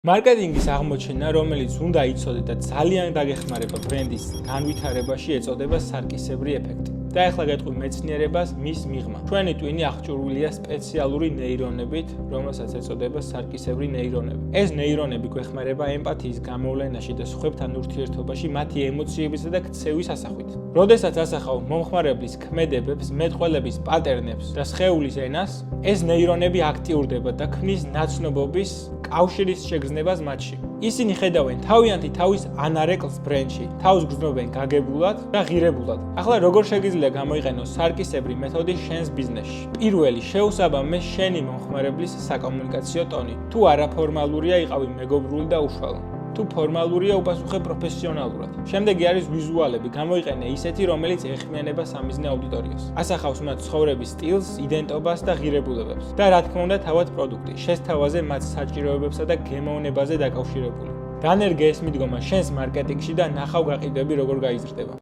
მარკეტინგის აღმოჩენა, რომელიც უნდა იცოდეთ და ძალიან დაგეხმარება ბრენდის განვითარებაში, ეწოდება სარკისებრი ეფექტი. და ახლა გეტყვი მეცნიერებას მის მიღმა. ჩვენი ტვინი აღჭურვილია სპეციალური ნეირონებით, რომელსაც ეწოდება სარკისებრი ნეირონები. ეს ნეირონები გვეხმარება ემპათიის გამოვლენაში და სხვებთან ურთიერთობაში მათი ემოციებისა და ქცევის ასახვით. როდესაც ასახავ მომხმარებლის ქმედებებს, მეტყველების პატერნებს და სხეულის ენას, ეს ნეირონები აქტიურდება და ქმნის ნაცნობობის კავშირის შეგრძნებას მათში. ისინი ხედავენ თავიანთი თავის ანარეკლს ბრენდში, თავს გრძნობენ გაგებულად და ღირებულად. ახლა როგორ შეგიძლია გამოიყენო სარკისებრი მეთოდი შენს ბიზნესში? პირველი, შეუსაბამე შენი მომხმარებლის საკომუნიკაციო ტონი. თუ არაფორმალურია, იყავი მეგობრული და უშუალო. თუ ფორმალურია, უპასუხე პროფესიონალურად. შემდეგი არის ვიზუალები, გამოიყენე ისეთი, რომელიც ეხმიანება სამიზნე აუდიტორიას. ასახავს მათ ცხოვრების სტილს, იდენტობას და ღირებულებებს. და რა თქმა უნდა, თავად პროდუქტი, შესთავაზე მათ საჭიროებებსა და გემოვნებაზე დაკავშირებული. დანერგე ეს მიდგომა შენს მარკეტინგში და ნახავ გაყიდვები როგორ გაიზრდება.